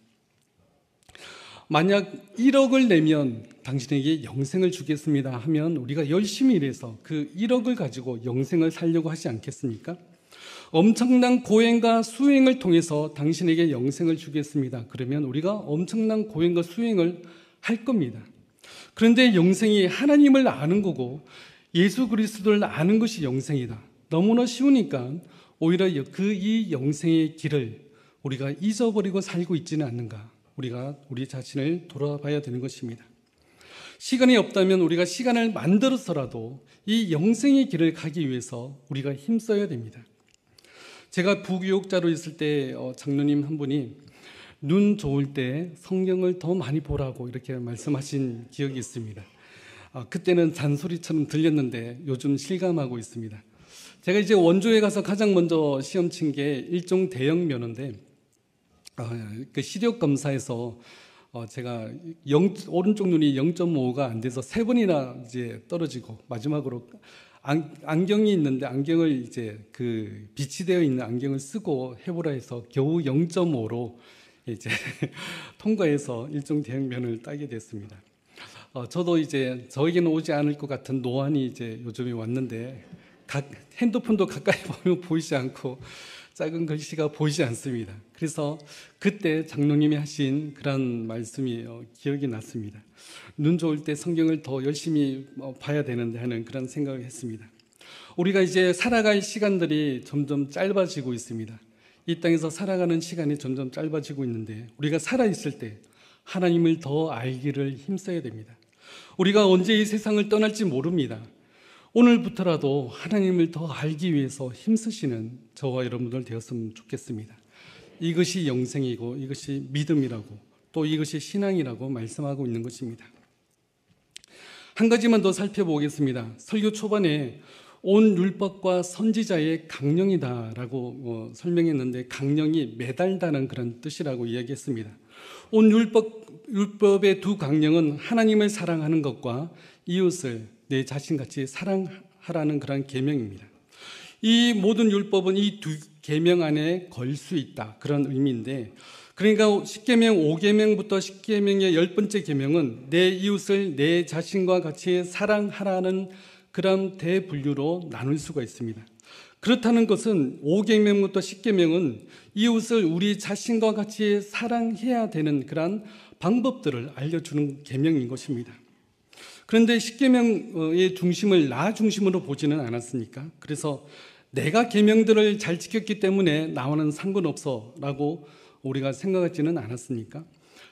만약 1억을 내면 당신에게 영생을 주겠습니다 하면 우리가 열심히 일해서 그 1억을 가지고 영생을 살려고 하지 않겠습니까? 엄청난 고행과 수행을 통해서 당신에게 영생을 주겠습니다. 그러면 우리가 엄청난 고행과 수행을 할 겁니다. 그런데 영생이 하나님을 아는 거고 예수 그리스도를 아는 것이 영생이다. 너무나 쉬우니까 오히려 이 영생의 길을 우리가 잊어버리고 살고 있지는 않는가? 우리가 우리 자신을 돌아봐야 되는 것입니다. 시간이 없다면 우리가 시간을 만들어서라도 이 영생의 길을 가기 위해서 우리가 힘써야 됩니다. 제가 부교육자로 있을 때 장로님 한 분이 눈 좋을 때 성경을 더 많이 보라고 이렇게 말씀하신 기억이 있습니다. 그때는 잔소리처럼 들렸는데 요즘 실감하고 있습니다. 제가 이제 원조에 가서 가장 먼저 시험 친 게 일종 대형 면허인데 그 시력 검사에서 제가 오른쪽 눈이 0.5가 안 돼서 3번이나 이제 떨어지고 마지막으로 안경이 있는데 안경을 이제 그 빛이 되어 있는 안경을 쓰고 해보라 해서 겨우 0.5로 이제 통과해서 일종 대학면을 따게 됐습니다. 저도 이제 저에게는 오지 않을 것 같은 노안이 이제 요즘에 왔는데 핸드폰도 가까이 보면 보이지 않고 작은 글씨가 보이지 않습니다. 그래서 그때 장로님이 하신 그런 말씀이 기억이 났습니다. 눈 좋을 때 성경을 더 열심히 봐야 되는데 하는 그런 생각을 했습니다. 우리가 이제 살아갈 시간들이 점점 짧아지고 있습니다. 이 땅에서 살아가는 시간이 점점 짧아지고 있는데 우리가 살아있을 때 하나님을 더 알기를 힘써야 됩니다. 우리가 언제 이 세상을 떠날지 모릅니다. 오늘부터라도 하나님을 더 알기 위해서 힘쓰시는 저와 여러분들 되었으면 좋겠습니다. 이것이 영생이고 이것이 믿음이라고 또 이것이 신앙이라고 말씀하고 있는 것입니다. 한 가지만 더 살펴보겠습니다. 설교 초반에 온 율법과 선지자의 강령이다라고 설명했는데 강령이 매달다는 그런 뜻이라고 이야기했습니다. 온 율법의 두 강령은 하나님을 사랑하는 것과 이웃을 내 자신같이 사랑하라는 그런 계명입니다. 이 모든 율법은 이 두 계명 안에 걸 수 있다 그런 의미인데 그러니까 십계명 5계명부터 십계명의 10번째 계명은 내 이웃을 내 자신과 같이 사랑하라는 그런 대분류로 나눌 수가 있습니다. 그렇다는 것은 5계명부터 10계명은 이웃을 우리 자신과 같이 사랑해야 되는 그런 방법들을 알려주는 계명인 것입니다. 그런데 10계명의 중심을 나 중심으로 보지는 않았으니까 그래서 내가 계명들을 잘 지켰기 때문에 나와는 상관없어 라고 우리가 생각하지는 않았으니까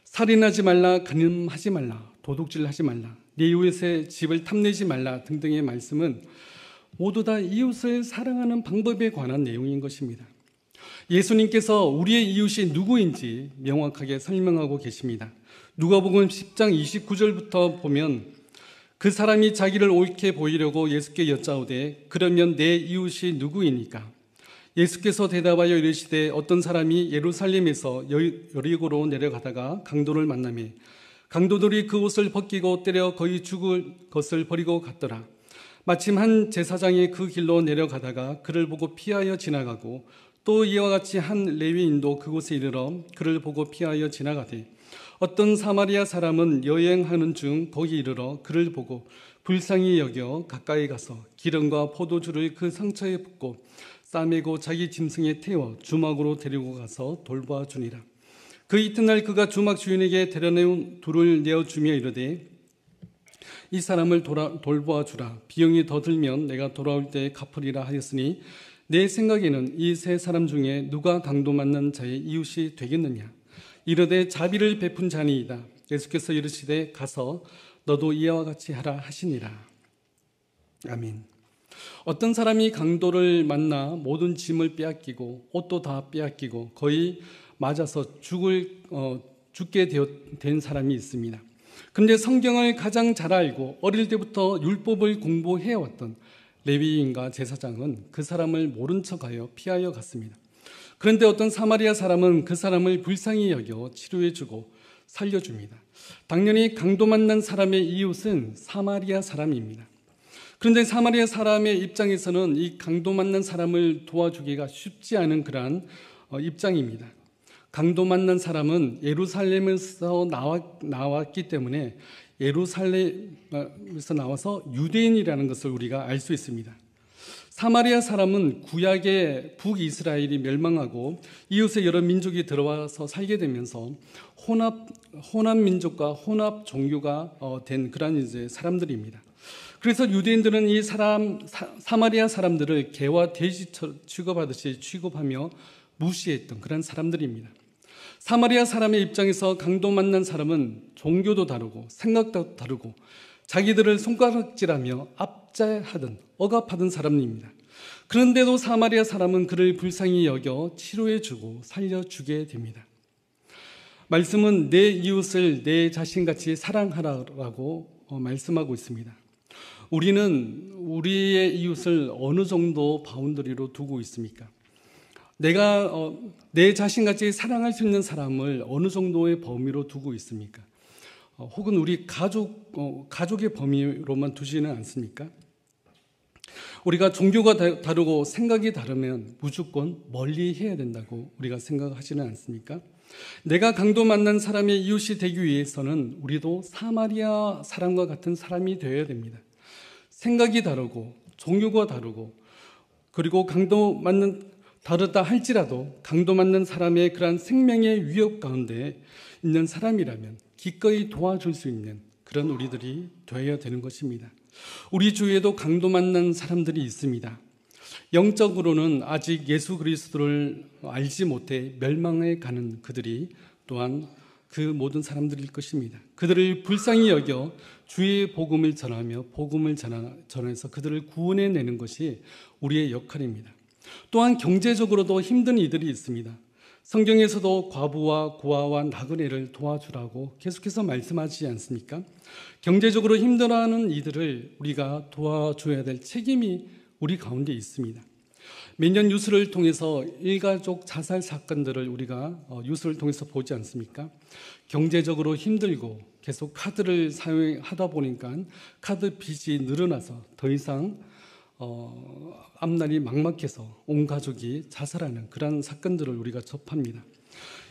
살인하지 말라, 간음하지 말라, 도둑질하지 말라, 네 이웃의 집을 탐내지 말라 등등의 말씀은 모두 다 이웃을 사랑하는 방법에 관한 내용인 것입니다. 예수님께서 우리의 이웃이 누구인지 명확하게 설명하고 계십니다. 누가복음 10장 29절부터 보면 그 사람이 자기를 옳게 보이려고 예수께 여짜오되 그러면 내 이웃이 누구이니까? 예수께서 대답하여 이르시되 어떤 사람이 예루살렘에서 여리고로 내려가다가 강도를 만나매 강도들이 그 옷을 벗기고 때려 거의 죽을 것을 버리고 갔더라. 마침 한 제사장이 그 길로 내려가다가 그를 보고 피하여 지나가고 또 이와 같이 한 레위인도 그곳에 이르러 그를 보고 피하여 지나가되 어떤 사마리아 사람은 여행하는 중 거기 이르러 그를 보고 불쌍히 여겨 가까이 가서 기름과 포도주를 그 상처에 붓고 싸매고 자기 짐승에 태워 주막으로 데리고 가서 돌보아 주니라. 그 이튿날 그가 주막 주인에게 데려내온 둘을 내어주며 이르되 이 사람을 돌보아 주라. 비용이 더 들면 내가 돌아올 때 갚으리라 하였으니 내 생각에는 이 세 사람 중에 누가 강도 맞는 자의 이웃이 되겠느냐. 이르되 자비를 베푼 자니이다. 예수께서 이르시되 가서 너도 이와 같이 하라 하시니라. 아멘. 어떤 사람이 강도를 만나 모든 짐을 빼앗기고 옷도 다 빼앗기고 거의 맞아서 죽게 된 사람이 있습니다. 그런데 성경을 가장 잘 알고 어릴 때부터 율법을 공부해왔던 레위인과 제사장은 그 사람을 모른 척하여 피하여 갔습니다. 그런데 어떤 사마리아 사람은 그 사람을 불쌍히 여겨 치료해주고 살려줍니다. 당연히 강도 만난 사람의 이웃은 사마리아 사람입니다. 그런데 사마리아 사람의 입장에서는 이 강도 만난 사람을 도와주기가 쉽지 않은 그러한 입장입니다. 강도 만난 사람은 예루살렘에서 나왔기 때문에 예루살렘에서 나와서 유대인이라는 것을 우리가 알 수 있습니다. 사마리아 사람은 구약의 북이스라엘이 멸망하고 이웃의 여러 민족이 들어와서 살게 되면서 혼합 민족과 혼합 종교가 된 그런 이제 사람들입니다. 그래서 유대인들은 이 사마리아 사람들을 개와 돼지 취급하듯이 취급하며 무시했던 그런 사람들입니다. 사마리아 사람의 입장에서 강도 만난 사람은 종교도 다르고 생각도 다르고 자기들을 손가락질하며 압제하던 억압하던 사람입니다. 그런데도 사마리아 사람은 그를 불쌍히 여겨 치료해주고 살려주게 됩니다. 말씀은 내 이웃을 내 자신같이 사랑하라고 말씀하고 있습니다. 우리는 우리의 이웃을 어느 정도 바운더리로 두고 있습니까? 내가 내 자신같이 사랑할 수 있는 사람을 어느 정도의 범위로 두고 있습니까? 혹은 우리 가족의 범위로만 두지는 않습니까? 우리가 종교가 다르고 생각이 다르면 무조건 멀리 해야 된다고 우리가 생각하지는 않습니까? 내가 강도 만난 사람의 이웃이 되기 위해서는 우리도 사마리아 사람과 같은 사람이 되어야 됩니다. 생각이 다르고 종교가 다르고 그리고 다르다 할지라도 강도 맞는 사람의 그러한 생명의 위협 가운데 있는 사람이라면 기꺼이 도와줄 수 있는 그런 우리들이 되어야 되는 것입니다. 우리 주위에도 강도 만난 사람들이 있습니다. 영적으로는 아직 예수 그리스도를 알지 못해 멸망해 가는 그들이 또한 그 모든 사람들일 것입니다. 그들을 불쌍히 여겨 주의 복음을 전하며 복음을 전해서 그들을 구원해내는 것이 우리의 역할입니다. 또한 경제적으로도 힘든 이들이 있습니다. 성경에서도 과부와 고아와 나그네를 도와주라고 계속해서 말씀하지 않습니까? 경제적으로 힘들어하는 이들을 우리가 도와줘야 될 책임이 우리 가운데 있습니다. 매년 뉴스를 통해서 일가족 자살 사건들을 우리가 뉴스를 통해서 보지 않습니까? 경제적으로 힘들고 계속 카드를 사용하다 보니까 카드 빚이 늘어나서 더 이상 앞날이 막막해서 온 가족이 자살하는 그런 사건들을 우리가 접합니다.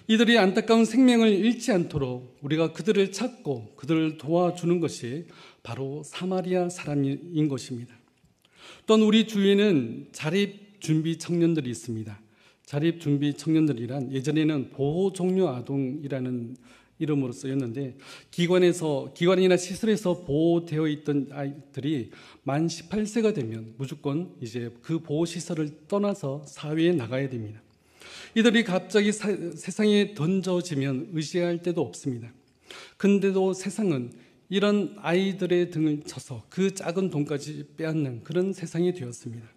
이들이 안타까운 생명을 잃지 않도록 우리가 그들을 찾고 그들을 도와주는 것이 바로 사마리아 사람인 것입니다. 또한 우리 주위에는 자립준비 청년들이 있습니다. 자립준비 청년들이란 예전에는 보호종료 아동이라는 이름으로 쓰였는데 기관이나 시설에서 보호되어 있던 아이들이 만 18세가 되면 무조건 이제 그 보호시설을 떠나서 사회에 나가야 됩니다. 이들이 갑자기 세상에 던져지면 의지할 데도 없습니다. 근데도 세상은 이런 아이들의 등을 쳐서 그 작은 돈까지 빼앗는 그런 세상이 되었습니다.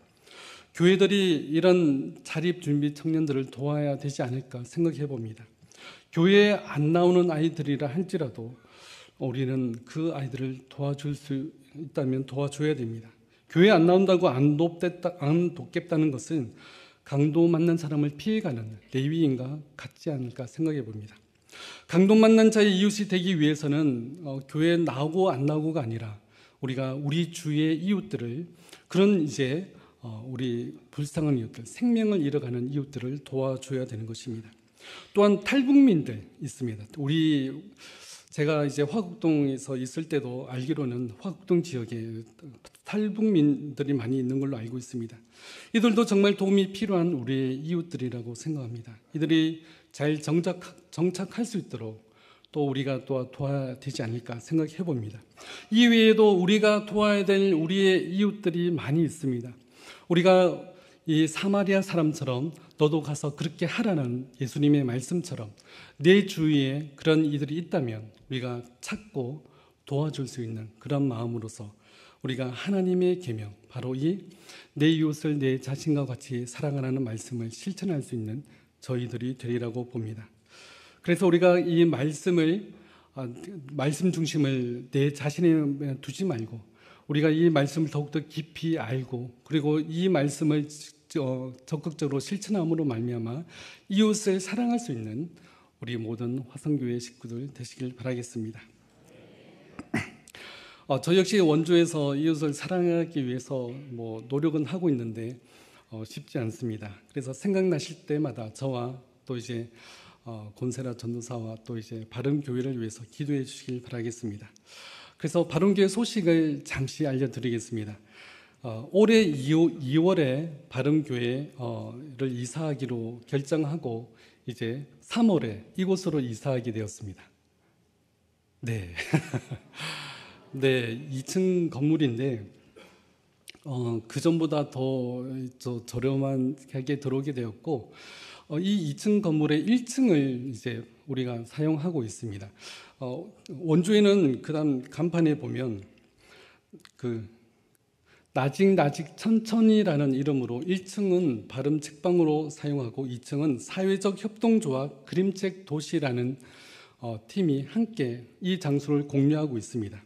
교회들이 이런 자립준비 청년들을 도와야 되지 않을까 생각해 봅니다. 교회에 안 나오는 아이들이라 할지라도 우리는 그 아이들을 도와줄 수 있다면 도와줘야 됩니다. 교회 안 나온다고 안 돕겠다는 것은 강도 맞는 사람을 피해가는 레위인과 같지 않을까 생각해 봅니다. 강도 만난 자의 이웃이 되기 위해서는 교회에 나오고 안 나오고가 아니라 우리가 우리 주위의 이웃들을 그런 이제 우리 불쌍한 이웃들, 생명을 잃어가는 이웃들을 도와줘야 되는 것입니다. 또한 탈북민들 있습니다. 제가 이제 화곡동에서 있을 때도 알기로는 화곡동 지역에 탈북민들이 많이 있는 걸로 알고 있습니다. 이들도 정말 도움이 필요한 우리의 이웃들이라고 생각합니다. 이들이 잘 정착할 수 있도록 또 우리가 도와야 되지 않을까 생각해 봅니다. 이 외에도 우리가 도와야 될 우리의 이웃들이 많이 있습니다. 우리가 이 사마리아 사람처럼 너도 가서 그렇게 하라는 예수님의 말씀처럼 내 주위에 그런 이들이 있다면 우리가 찾고 도와줄 수 있는 그런 마음으로서 우리가 하나님의 계명, 바로 이 내 이웃을 내 자신과 같이 사랑하라는 말씀을 실천할 수 있는 저희들이 되리라고 봅니다. 그래서 우리가 이 말씀 중심을 내 자신에 두지 말고 우리가 이 말씀을 더욱더 깊이 알고 그리고 이 말씀을 적극적으로 실천함으로 말미암아 이웃을 사랑할 수 있는 우리 모든 화성교회 식구들 되시길 바라겠습니다. 저 역시 원주에서 이웃을 사랑하기 위해서 노력은 하고 있는데 쉽지 않습니다. 그래서 생각나실 때마다 저와 또 이제 곤세라 전도사와 또 이제 바른교회를 위해서 기도해 주시길 바라겠습니다. 그래서 바른교회 소식을 잠시 알려드리겠습니다. 올해 2월에 바른교회를 이사하기로 결정하고 이제 3월에 이곳으로 이사하게 되었습니다. 네. 네, 2층 건물인데 그 전보다 더 저렴하게 들어오게 되었고 이 2층 건물의 1층을 이제 우리가 사용하고 있습니다. 원주에는 그다음 간판에 보면 나직 천천히라는 이름으로 1층은 발음 책방으로 사용하고 2층은 사회적 협동조합 그림책 도시라는 팀이 함께 이 장소를 공유하고 있습니다.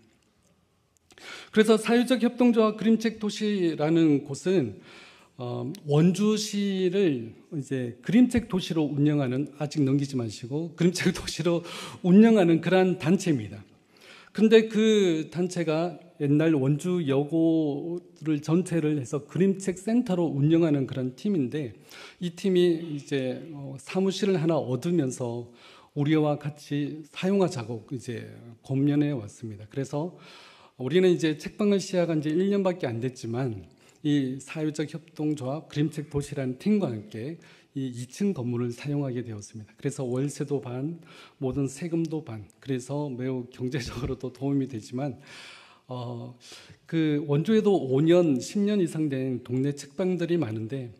그래서 사회적 협동조합 그림책 도시라는 곳은 원주시를 이제 그림책 도시로 운영하는, 아직 넘기지 마시고, 그림책 도시로 운영하는 그러한 단체입니다. 그런데 그 단체가 옛날 원주 여고를 전체를 해서 그림책 센터로 운영하는 그런 팀인데, 이 팀이 이제 사무실을 하나 얻으면서 우리와 같이 사용하자고 이제 권면해 왔습니다. 그래서 우리는 이제 책방을 시작한 지 1년밖에 안 됐지만, 이 사회적 협동조합 그림책 도시라는 팀과 함께 이 2층 건물을 사용하게 되었습니다. 그래서 월세도 반, 모든 세금도 반, 그래서 매우 경제적으로도 도움이 되지만, 그 원주에도 5년, 10년 이상 된 동네 책방들이 많은데,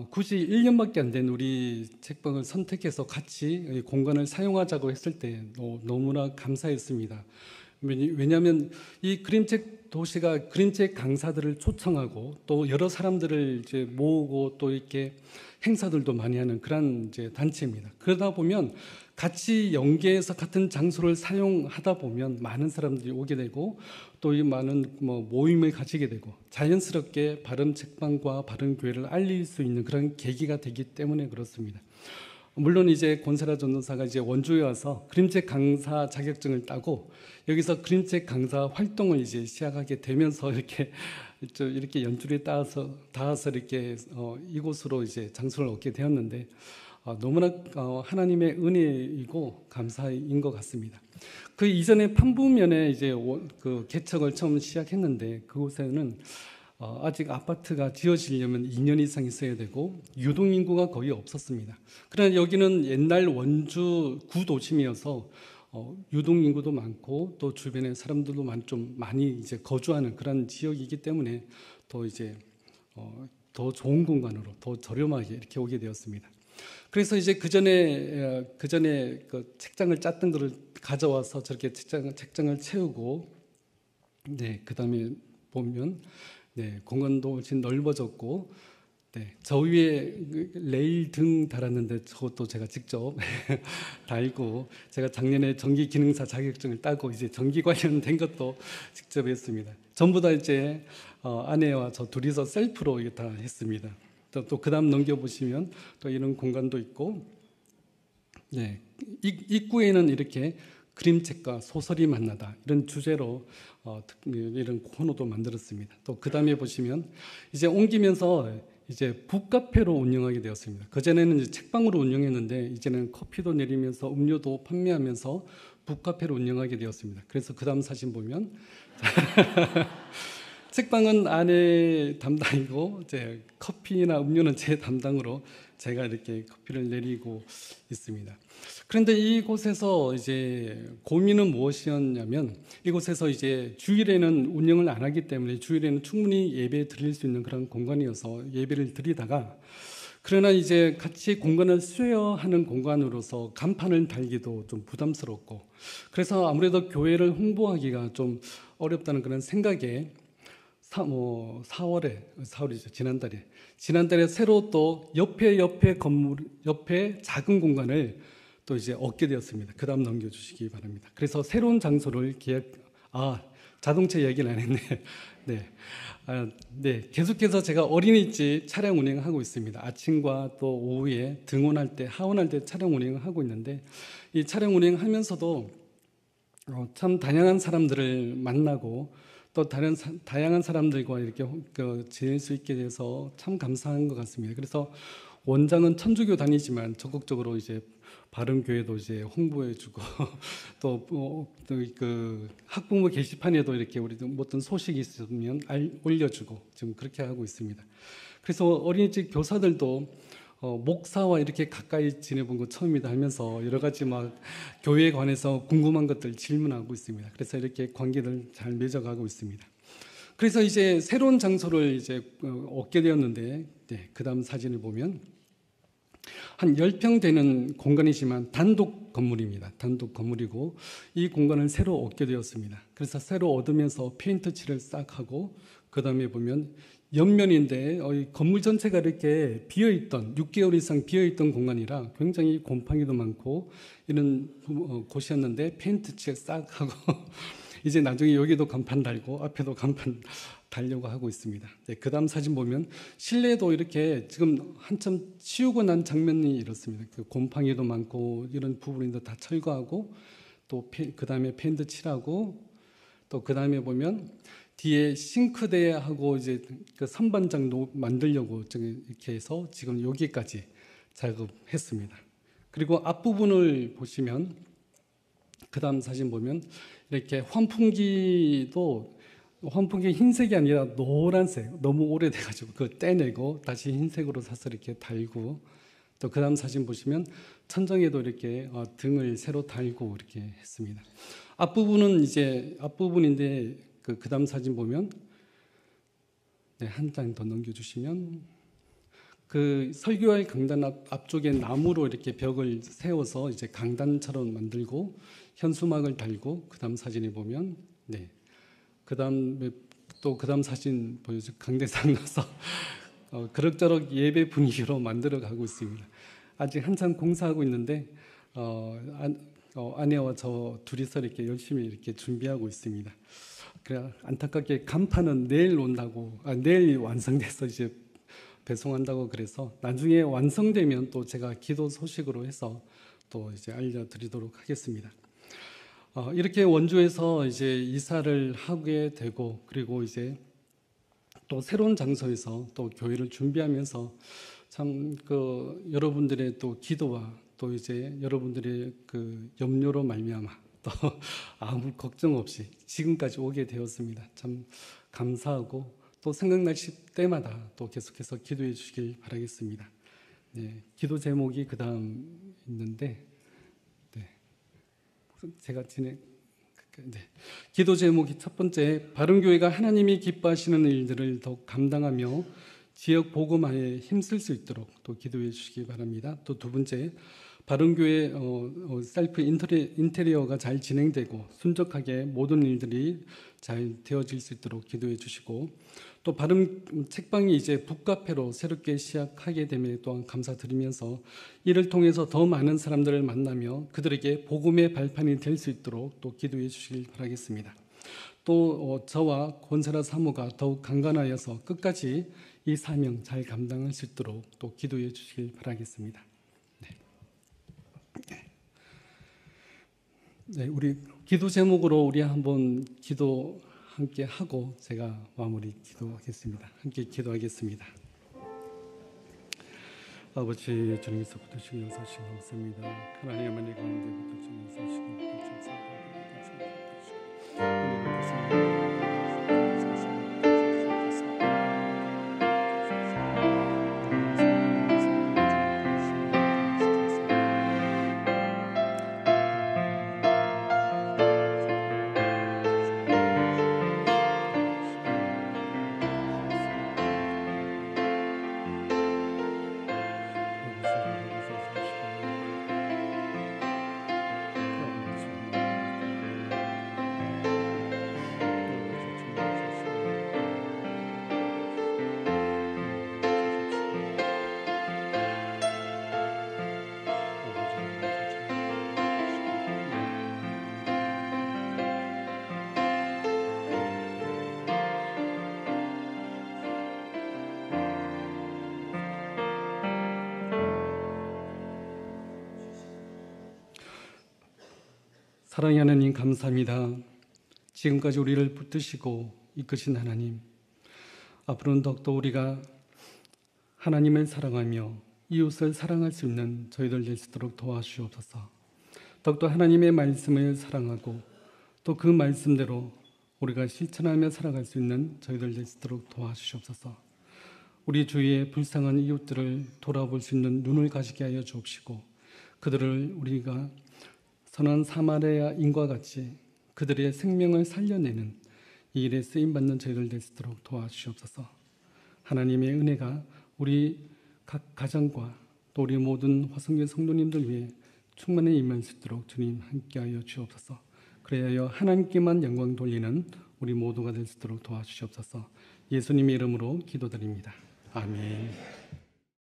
굳이 1년밖에 안 된 우리 책방을 선택해서 같이 공간을 사용하자고 했을 때 너무나 감사했습니다. 왜냐하면 이 그림책 도시가 그림책 강사들을 초청하고 또 여러 사람들을 이제 모으고 또 이렇게 행사들도 많이 하는 그런 이제 단체입니다. 그러다 보면 같이 연계해서 같은 장소를 사용하다 보면 많은 사람들이 오게 되고 또 이 많은 모임을 가지게 되고 자연스럽게 바른 책방과 바른 교회를 알릴 수 있는 그런 계기가 되기 때문에 그렇습니다. 물론 이제 권세라 전도사가 이제 원주에 와서 그림책 강사 자격증을 따고 여기서 그림책 강사 활동을 이제 시작하게 되면서 이렇게 연줄에 닿아서 이렇게 이곳으로 이제 장소를 얻게 되었는데 너무나 하나님의 은혜이고 감사인 것 같습니다. 그 이전에 판부면에 이제 그 개척을 처음 시작했는데 그곳에는 아직 아파트가 지어지려면 2년 이상 있어야 되고 유동인구가 거의 없었습니다. 그러나 여기는 옛날 원주 구도심이어서 유동인구도 많고 또 주변에 사람들도 좀 많이 이제 거주하는 그런 지역이기 때문에 더 이제 더 좋은 공간으로 더 저렴하게 이렇게 오게 되었습니다. 그래서 이제 그 전에 그 책장을 짰던 거를 가져와서 저렇게 책장을 채우고 그 다음에 보면 공간도 훨씬 넓어졌고 저 위에 레일 등 달았는데 저것도 제가 직접 달고 제가 작년에 전기기능사 자격증을 따고 이제 전기 관련된 것도 직접 했습니다. 전부 다 이제 아내와 저 둘이서 셀프로 이게 다 했습니다. 또 그다음 넘겨보시면 또 이런 공간도 있고 입구에는 이렇게 그림책과 소설이 만나다 이런 주제로 이런 코너도 만들었습니다. 또 그 다음에 보시면 이제 옮기면서 이제 북카페로 운영하게 되었습니다. 그전에는 이제 책방으로 운영했는데 이제는 커피도 내리면서 음료도 판매하면서 북카페로 운영하게 되었습니다. 그래서 그 다음 사진 보면 책방은 아내 담당이고 이제 커피나 음료는 제 담당으로 제가 이렇게 커피를 내리고 있습니다. 그런데 이곳에서 이제 고민은 무엇이었냐면 이곳에서 이제 주일에는 운영을 안 하기 때문에 주일에는 충분히 예배 드릴 수 있는 그런 공간이어서 예배를 드리다가 그러나 이제 같이 공간을 쉐어하는 공간으로서 간판을 달기도 좀 부담스럽고 그래서 아무래도 교회를 홍보하기가 좀 어렵다는 그런 생각에 4월이죠. 지난달에 새로 또 옆에 작은 공간을 또 이제 얻게 되었습니다. 그 다음 넘겨주시기 바랍니다. 그래서 새로운 장소를 자동차 이야기는 안 했네. 계속해서 제가 어린이집 차량 운행하고 있습니다. 아침과 또 오후에 등원할 때, 하원할 때 차량 운행을 하고 있는데 이 차량 운행하면서도 참 다양한 사람들을 만나고 또 다양한 사람들과 이렇게 지낼 수 있게 돼서 참 감사한 것 같습니다. 그래서 원장은 천주교 다니지만 적극적으로 이제 바른교회도 이제 홍보해주고 또 그 학부모 게시판에도 이렇게 우리 어떤 소식이 있으면 올려주고 지금 그렇게 하고 있습니다. 그래서 어린이집 교사들도 목사와 이렇게 가까이 지내본 거 처음이다 하면서 여러 가지 막 교회에 관해서 궁금한 것들 질문하고 있습니다. 그래서 이렇게 관계를 잘 맺어가고 있습니다. 그래서 이제 새로운 장소를 이제 얻게 되었는데 그 다음 사진을 보면 한 10평 되는 공간이지만 단독 건물입니다. 단독 건물이고 이 공간을 새로 얻게 되었습니다. 그래서 새로 얻으면서 페인트 칠을 싹 하고 그 다음에 보면 옆면인데 건물 전체가 이렇게 비어있던 6개월 이상 비어있던 공간이라 굉장히 곰팡이도 많고 이런 곳이었는데 페인트 칠 싹 하고 이제 나중에 여기도 간판 달고 앞에도 간판 달려고 하고 있습니다. 네, 그 다음 사진 보면 실내도 이렇게 지금 한참 치우고 난 장면이 이렇습니다. 그 곰팡이도 많고 이런 부분인데 다 철거하고 또 그 다음에 페인트 칠하고 또 그 다음에 보면 뒤에 싱크대하고 이제 그 선반장 만들려고 이렇게 해서 지금 여기까지 작업했습니다. 그리고 앞부분을 보시면 그 다음 사진 보면 이렇게 환풍기 흰색이 아니라 노란색, 너무 오래돼가지고 그거 떼내고 다시 흰색으로 사서 이렇게 달고, 또 그 다음 사진 보시면 천정에도 이렇게 등을 새로 달고 이렇게 했습니다. 앞부분은 이제 앞부분인데 그 다음 사진 보면 네, 한 장 더 넘겨주시면 그 설교할 강단 앞쪽에 나무로 이렇게 벽을 세워서 이제 강단처럼 만들고 현수막을 달고, 그 다음 사진에 보면 네, 그 다음에 또 그 다음 사진 보여주 강대상 나서 그럭저럭 예배 분위기로 만들어 가고 있습니다. 아직 한참 공사하고 있는데 아내와 저 둘이서 이렇게 열심히 이렇게 준비하고 있습니다. 그래 안타깝게 간판은 내일 온다고, 내일 완성돼서 이제 배송한다고 그래서 나중에 완성되면 또 제가 기도 소식으로 해서 또 이제 알려드리도록 하겠습니다. 이렇게 원주에서 이제 이사를 하게 되고, 그리고 이제 또 새로운 장소에서 또 교회를 준비하면서 참 여러분들의 또 기도와 또 이제 여러분들의 그 염려로 말미암아 또 아무 걱정 없이 지금까지 오게 되었습니다. 참 감사하고 또 생각나실 때마다 또 계속해서 기도해 주시길 바라겠습니다. 네, 기도 제목이 그 다음 있는데, 네, 제가 기도 제목이 첫 번째, 바른교회가 하나님이 기뻐하시는 일들을 더욱 감당하며 지역 복음화에 힘쓸 수 있도록 또 기도해 주시기 바랍니다. 또 두 번째, 바른교회 셀프 인테리어가 잘 진행되고 순적하게 모든 일들이 잘 되어질 수 있도록 기도해 주시고, 또 바른 책방이 이제 북카페로 새롭게 시작하게 됨에 또한 감사드리면서 이를 통해서 더 많은 사람들을 만나며 그들에게 복음의 발판이 될 수 있도록 또 기도해 주시길 바라겠습니다. 또 저와 권세라 사모가 더욱 강건하여서 끝까지 이 사명 잘 감당할 수 있도록 또 기도해 주시길 바라겠습니다. 네, 우리 기도 제목으로 우리 한번 기도 함께 하고 제가 마무리 기도하겠습니다. 함께 기도하겠습니다. 아버지, 주님께서 붙드시고 용서하시고 감사합니다. 하나님 어머니 가운데 붙드시고 용서하시고 사랑의 하나님 감사합니다. 지금까지 우리를 붙드시고 이끄신 하나님, 앞으로는 더욱더 우리가 하나님을 사랑하며 이웃을 사랑할 수 있는 저희들 될 수 있도록 도와주시옵소서. 더욱더 하나님의 말씀을 사랑하고 또 그 말씀대로 우리가 실천하며 살아갈 수 있는 저희들 될 수 있도록 도와주시옵소서. 우리 주위의 불쌍한 이웃들을 돌아볼 수 있는 눈을 가지게 하여 주옵시고, 그들을 우리가 선한 사마리아인과 같이 그들의 생명을 살려내는 이 일에 쓰임받는 저희들 될 수 있도록 도와주시옵소서. 하나님의 은혜가 우리 각 가정과 또 우리 모든 화성교 성도님들 위해 충만히 임할 수 있도록 주님 함께하여 주옵소서. 그래야 하나님께만 영광 돌리는 우리 모두가 될 수 있도록 도와주시옵소서. 예수님의 이름으로 기도드립니다. 아멘.